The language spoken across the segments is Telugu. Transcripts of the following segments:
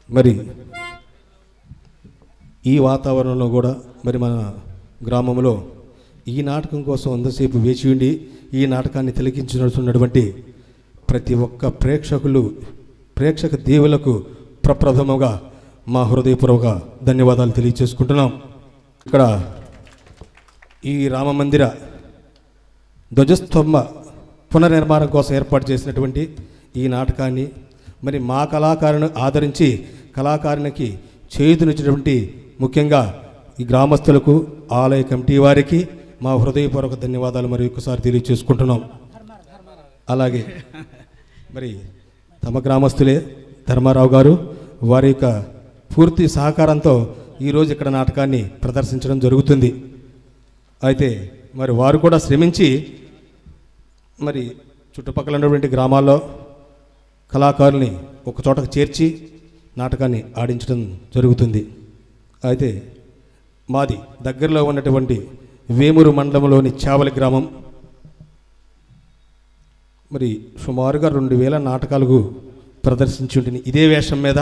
మరి ఈ వాతావరణంలో కూడా మరి మన గ్రామంలో ఈ నాటకం కోసం అంతసేపు వేచి ఉండి ఈ నాటకాన్ని తిలకించున్నటువంటి ప్రతి ఒక్క ప్రేక్షక దేవులకు ప్రప్రథమంగా మా హృదయపూర్వక ధన్యవాదాలు తెలియజేసుకుంటున్నాం. ఇక్కడ ఈ రామమందిర ధ్వజస్తంభ పునర్నిర్మాణం కోసం ఏర్పాటు చేసినటువంటి ఈ నాటకాన్ని మరి మా కళాకారుని ఆదరించి కళాకారునికి చేయుతనిచ్చినటువంటి ముఖ్యంగా ఈ గ్రామస్తులకు ఆలయ కమిటీ వారికి మా హృదయపూర్వక ధన్యవాదాలు మరి ఒకసారి తెలియజేసుకుంటున్నాం. అలాగే మరి తమ గ్రామస్తులే ధర్మారావు గారు వారి యొక్క పూర్తి సహకారంతో ఈరోజు ఇక్కడ నాటకాన్ని ప్రదర్శించడం జరుగుతుంది. అయితే మరి వారు కూడా శ్రమించి మరి చుట్టుపక్కల ఉన్నటువంటి గ్రామాల్లో కళాకారుల్ని ఒక చోటకు చేర్చి నాటకాన్ని ఆడించడం జరుగుతుంది. అయితే మాది దగ్గరలో ఉన్నటువంటి వేమూరు మండలంలోని చావలి గ్రామం మరి సుమారుగా 2000 నాటకాలకు ప్రదర్శించి ఉంటుంది ఇదే వేషం మీద.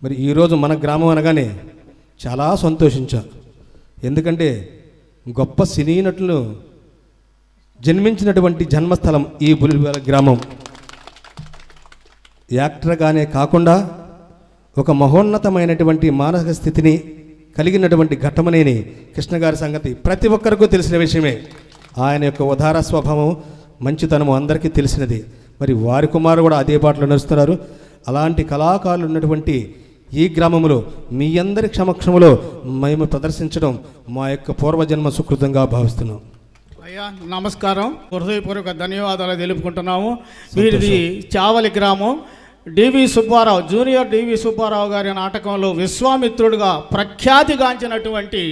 మరి ఈరోజు మన గ్రామం అనగానే చాలా సంతోషించా. ఎందుకంటే గొప్ప సినీ నటులు జన్మించినటువంటి జన్మస్థలం ఈ బులివేల గ్రామం. యాక్టర్గానే కాకుండా ఒక మహోన్నతమైనటువంటి మానసిక స్థితిని కలిగినటువంటి ఘట్టమనేని కృష్ణ గారి సంగతి ప్రతి ఒక్కరికూ తెలిసిన విషయమే. ఆయన యొక్క ఉదార స్వభావం మంచితనము అందరికీ తెలిసినది. మరి వారి కుమారు కూడా అదే బాటలో నడుస్తున్నారు. అలాంటి కళాకారులు ఉన్నటువంటి ఈ గ్రామంలో మీ అందరి సమక్షంలో మేము ప్రదర్శించడం మా యొక్క పూర్వజన్మ సుకృతంగా భావిస్తున్నాం. అయ్యా నమస్కారం, హృదయపూర్వక ధన్యవాదాలు తెలుపుకుంటున్నాము. వీరిది చావలి గ్రామం. డివి సుబ్బారావు, జూనియర్ డివి సుబ్బారావు గారి నాటకంలో విశ్వామిత్రుడుగా ప్రఖ్యాతిగాంచినటువంటి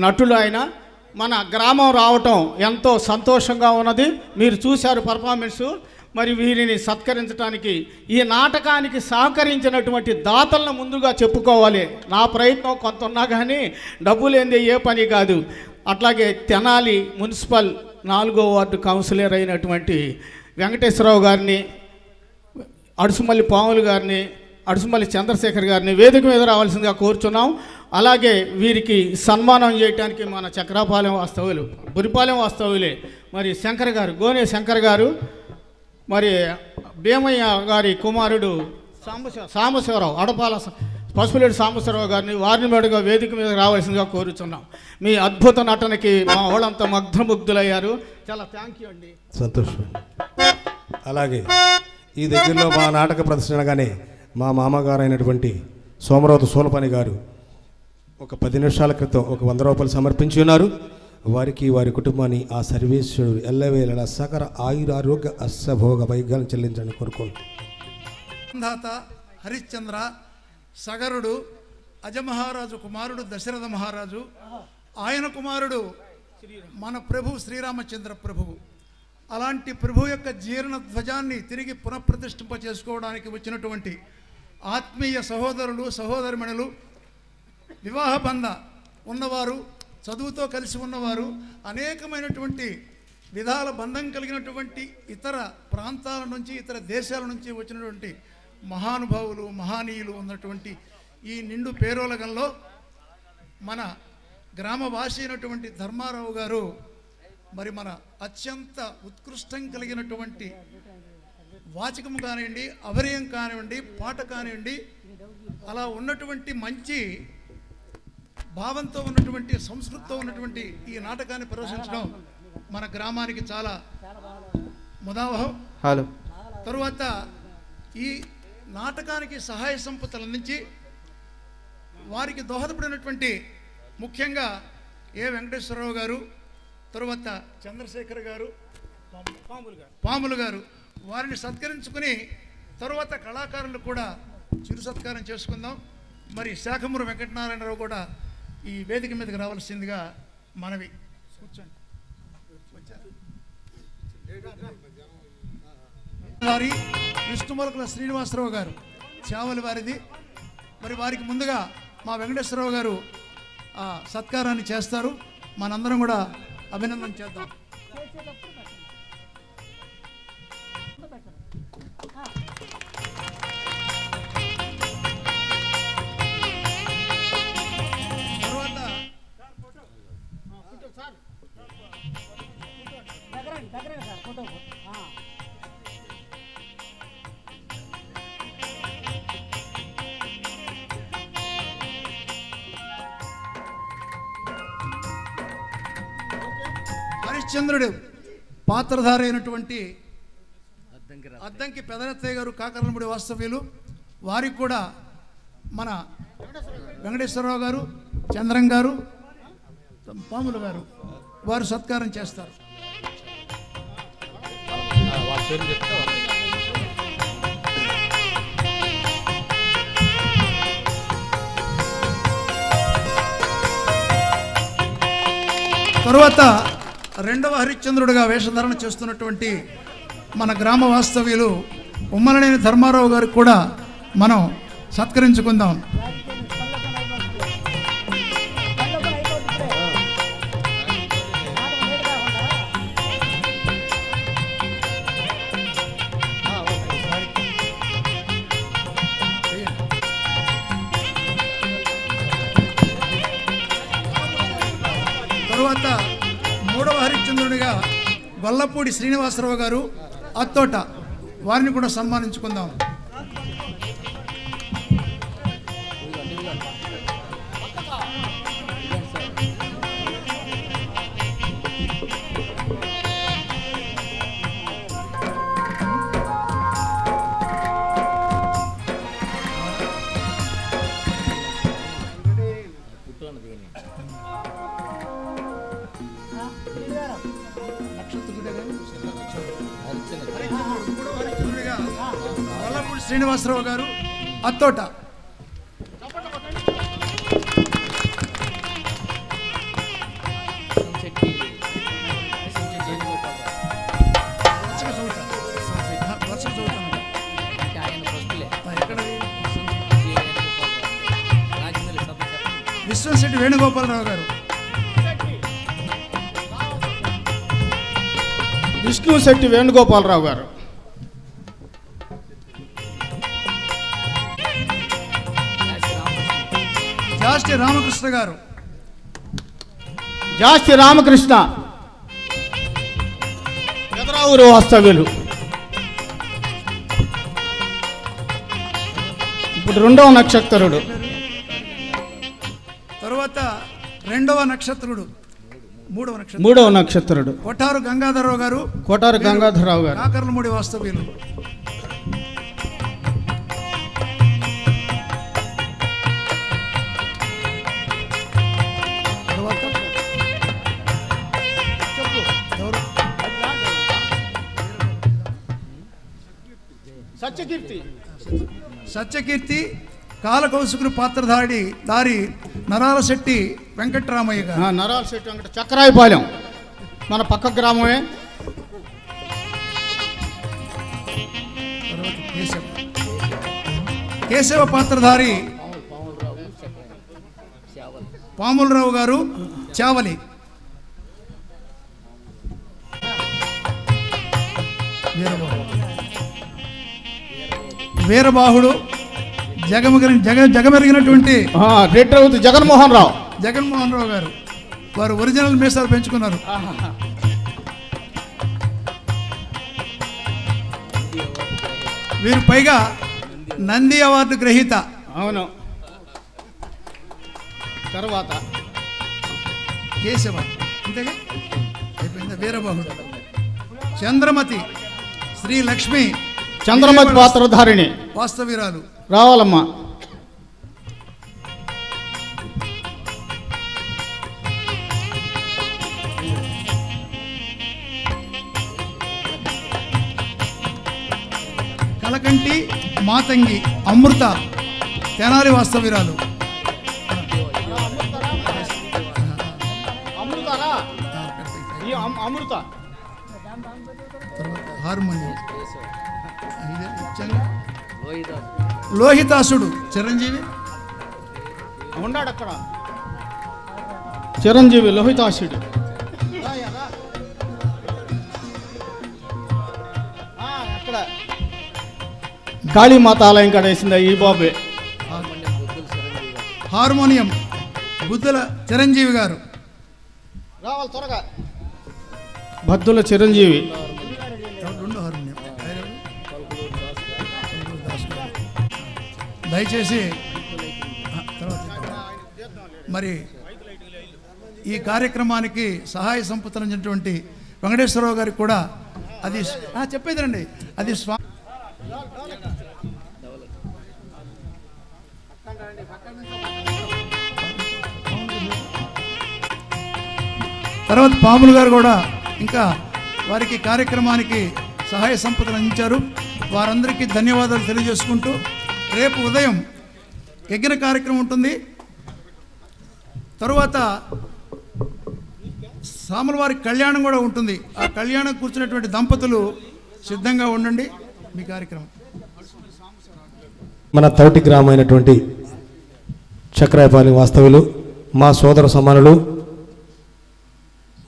నటులు ఆయన. మన గ్రామం రావటం ఎంతో సంతోషంగా ఉన్నది. మీరు చూశారు పర్ఫార్మెన్సు. మరి వీరిని సత్కరించడానికి ఈ నాటకానికి సహకరించినటువంటి దాతలను ముందుగా చెప్పుకోవాలి. నా ప్రయత్నం కొంత ఉన్నా కానీ డబ్బు లేనిదే ఏ పని కాదు. అట్లాగే తెనాలి మున్సిపల్ 4వ వార్డు కౌన్సిలర్ అయినటువంటి వెంకటేశ్వరరావు గారిని, అడుసుమల్లి పాములు గారిని, అడుసుమల్లి చంద్రశేఖర్ గారిని వేదిక మీద రావాల్సిందిగా కోరుచున్నాం. అలాగే వీరికి సన్మానం చేయడానికి మన చక్రాపాలెం వాస్తవులు, బురిపాలెం వాస్తవులే మరి శంకర్ గారు, గోనె శంకర్ గారు, మరి భీమయ్య గారి కుమారుడు సాంబశివరావు, అడపాల పసుపులేడు సాంబశివరావు గారిని వారిని మేడుగా వేదిక మీద రావాల్సిందిగా కోరుచున్నాం. మీ అద్భుత నటనకి మా వాళ్ళంతా మగ్ధముగ్ధులయ్యారు. చాలా థ్యాంక్ యూ అండి. సంతోషం. అలాగే ఈ దగ్గరలో మా నాటక ప్రదర్శనగానే మా మామగారు అయినటువంటి సోమరావు సోలపని గారు ఒక 10 నిమిషాల క్రితం ఒక 100 రూపాయలు సమర్పించి ఉన్నారు. వారికి వారి కుటుంబాన్ని ఆ సర్వేశ్వరుడు ఎల్లవేళ సకర ఆయురారోగ్య అశ్వభోగ వైద్యాలను చెల్లించండి కోరుకోండి. హరిశ్చంద్ర సగరుడు అజమహారాజు కుమారుడు దశరథ మహారాజు, ఆయన కుమారుడు మన ప్రభు శ్రీరామచంద్ర ప్రభువు. అలాంటి ప్రభు యొక్క జీర్ణ ధ్వజాన్ని తిరిగి పునఃప్రతిష్ఠింప చేసుకోవడానికి వచ్చినటువంటి ఆత్మీయ సహోదరులు సహోదరిమణులు, వివాహ బంధ ఉన్నవారు, చదువుతో కలిసి ఉన్నవారు, అనేకమైనటువంటి విధాల బంధం కలిగినటువంటి ఇతర ప్రాంతాల నుంచి ఇతర దేశాల నుంచి వచ్చినటువంటి మహానుభావులు మహానీయులు ఉన్నటువంటి ఈ నిండు పేరోలగంలో మన గ్రామవాసి అయినటువంటి ధర్మారావు గారు మరి మన అత్యంత ఉత్కృష్టం కలిగినటువంటి వాచకం కానివ్వండి, అభినయం కానివ్వండి, పాట కానివ్వండి, అలా ఉన్నటువంటి మంచి భావంతో ఉన్నటువంటి సంస్కృతితో ఉన్నటువంటి ఈ నాటకాన్ని ప్రదర్శించడం మన గ్రామానికి చాలా ముదావహం. తరువాత ఈ నాటకానికి సహాయ సంపత్తులు అందించి వారికి దోహదపడినటువంటి ముఖ్యంగా ఏ వెంకటేశ్వరరావు గారు, తరువాత చంద్రశేఖర్ గారు, పాములు గారు, వారిని సత్కరించుకుని తరువాత కళాకారులు కూడా చిరు సత్కారం చేసుకుందాం. మరి శాఖమూరు వెంకటనారాయణరావు కూడా ఈ వేదిక మీదకి రావాల్సిందిగా మనవి. కూర్చోండి. వారి విష్ణుమలకుల శ్రీనివాసరావు గారు చావలి వారిది. మరి వారికి ముందుగా మా వెంకటేశ్వరరావు గారు సత్కారాన్ని చేస్తారు. మనందరం కూడా అభినందన చేద్దాం. హరిశ్చంద్రుడు పాత్రధారి అయినటువంటి అద్దంకి పెదరత్తయ్య గారు కాకర్లమూడి వాస్తవ్యులు, వారికి కూడా మన వెంకటేశ్వరరావు గారు, చంద్రం గారు, పాముల గారు వారు సత్కారం చేస్తారు. తరువాత రెండవ హరిశ్చంద్రుడిగా వేషధారణ చేస్తున్నటువంటి మన గ్రామ వాస్తవ్యులు ఉమ్మలనేని ధర్మారావు గారికి కూడా మనం సత్కరించుకుందాం. తరువాత మూడవ హరిశ్చంద్రుడిగా గొల్లపూడి శ్రీనివాసరావు గారు అత్తోట, వారిని కూడా సన్మానించుకుందాం. గొల్లపూడి శ్రీనివాసరావు గారు అత్తోట. విశ్వంశెట్టి వేణుగోపాలరావు గారు. విష్ణుశెట్టి వేణుగోపాలరావు గారు. జాస్తి రామకృష్ణ గారు. జాస్తి రామకృష్ణ ఎదరావురు వాస్తవ్యులు. ఇప్పుడు రెండవ నక్షత్రుడు. తరువాత రెండవ నక్షత్రుడు, మూడవ నక్షత్రుడు కొట్టారు గంగాధరరావు గారు. కోటారు గంగాధరరావు గారు కాకర్లమూడి వాస్తవ్యులు. సత్యకీర్తి కాలకౌశికుడు పాత్రధారి నరాల శెట్టి వెంకట్రామయ్య గారు. నరాల శెట్టి వెంకట చక్రాయపాలెం మన పక్క గ్రామమే. కేశవ పాత్రధారి పాములరావు గారు చావలి. వీరబాహుడు జగమెరిగినటువంటి రెడ్డి జగన్మోహన్ రావు గారు. వారు ఒరిజినల్ మీసాలు పెంచుకున్నారు. వీరు పైగా నంది అవార్డు గ్రహీత. అవును. తర్వాత కేశవ అంతేగా అయిపోయిందా. వీరబాహుడు చంద్రమతి శ్రీ లక్ష్మి చంద్రమతి పాత్రధారిణి వాస్తవీరాలు రావాలమ్మా. కలకంటి మాతంగి అమృత తెనాలి వాస్తవీరాలు. అమృత హార్మోనియం లోహితాసుడు చిరంజీవి ఉన్నాడు అక్కడ. చిరంజీవి లోహితాసుడు. అక్కడ కాళీమాత ఆలయం కాడ వేసింది ఈ బాబే. హార్మోనియం బుద్ధుల చిరంజీవి గారు. రావాలి త్వరగా. బద్దుల చిరంజీవి. దయచేసి మరి ఈ కార్యక్రమానికి సహాయ సంపత్తులైనటువంటి వెంకటేశ్వరరావు గారికి కూడా అది చెప్పేదండి, అది తర్వాత పాములు గారు కూడా ఇంకా వారికి కార్యక్రమానికి సహాయ సంపదలు అందించారు. వారందరికీ ధన్యవాదాలు తెలియజేసుకుంటూ రేపు ఉదయం యజ్ఞ కార్యక్రమం ఉంటుంది. తరువాత సామలవారి కళ్యాణం కూడా ఉంటుంది. ఆ కళ్యాణం కూర్చున్నటువంటి దంపతులు సిద్ధంగా ఉండండి మీ కార్యక్రమం. మన తోటి గ్రామైనటువంటి చక్రాయపాలెం వాస్తవులు, మా సోదర సమానులు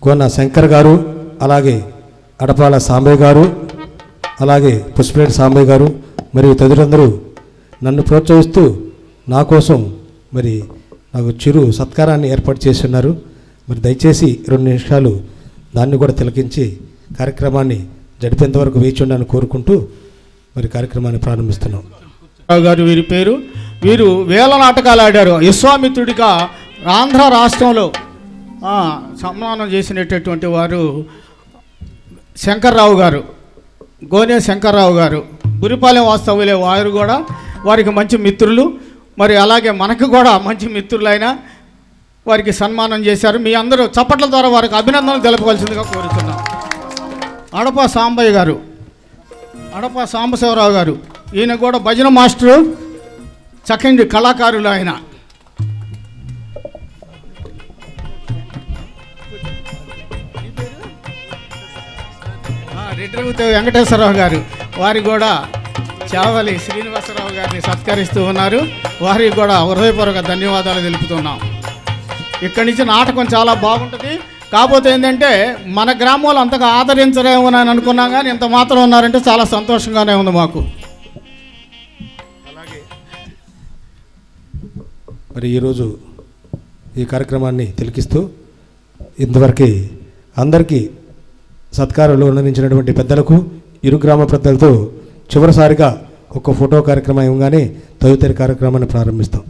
గోన శంకర్ గారు, అలాగే అడపాల సాంబయ్య గారు, అలాగే పుష్పరేటి సాంబయ్య గారు మరియు తదితరులందరూ నన్ను ప్రోత్సహిస్తూ నా కోసం మరి నాకు చిరు సత్కారాన్ని ఏర్పాటు చేస్తున్నారు. మరి దయచేసి 2 నిమిషాలు దాన్ని కూడా తిలకించి కార్యక్రమాన్ని జరిపేంత వరకు వేచి ఉండాలని కోరుకుంటూ మరి కార్యక్రమాన్ని ప్రారంభిస్తున్నాం. గారు వీరి పేరు, వీరు వేల నాటకాలు ఆడారు. విశ్వామిత్రుడిగా ఆంధ్ర రాష్ట్రంలో సన్మానం చేసినటువంటి వారు శంకర్రావు గారు, గోనె శంకర్రావు గారు, బురిపాలెం వాస్తవులే. వారు కూడా వారికి మంచి మిత్రులు. మరి అలాగే మనకు కూడా మంచి మిత్రులైన వారికి సన్మానం చేశారు. మీ అందరూ చప్పట్ల ద్వారా వారికి అభినందనలు తెలపవలసిందిగా కోరుతున్నాం. అడప సాంబయ్య గారు, అడప సాంబశివరావు గారు, ఈయన కూడా భజన మాస్టరు, చక్కని కళాకారులు. ఆయన రెడ్డి వెంకటేశ్వరరావు గారు, వారి కూడా చావలి శ్రీనివాసరావు గారిని సత్కరిస్తూ ఉన్నారు. వారికి కూడా హృదయపూర్వక ధన్యవాదాలు తెలుపుతున్నాం. ఇక్కడి నుంచి నాటకం చాలా బాగుంటుంది. కాకపోతే ఏంటంటే మన గ్రామంలో అంతగా ఆదరించరేమోనని అనుకున్నాం, కానీ ఇంత మాత్రం ఉన్నారంటే చాలా సంతోషంగానే ఉంది మాకు. అలాగే మరి ఈరోజు ఈ కార్యక్రమాన్ని తిలకిస్తూ ఇంతవరకు అందరికీ సత్కారాలు అందించినటువంటి పెద్దలకు, ఇరు గ్రామ పెద్దలతో చివరిసారిగా ఒక ఫోటో కార్యక్రమం ఇవ్వగానే తదుపరి కార్యక్రమాన్ని ప్రారంభిస్తాం.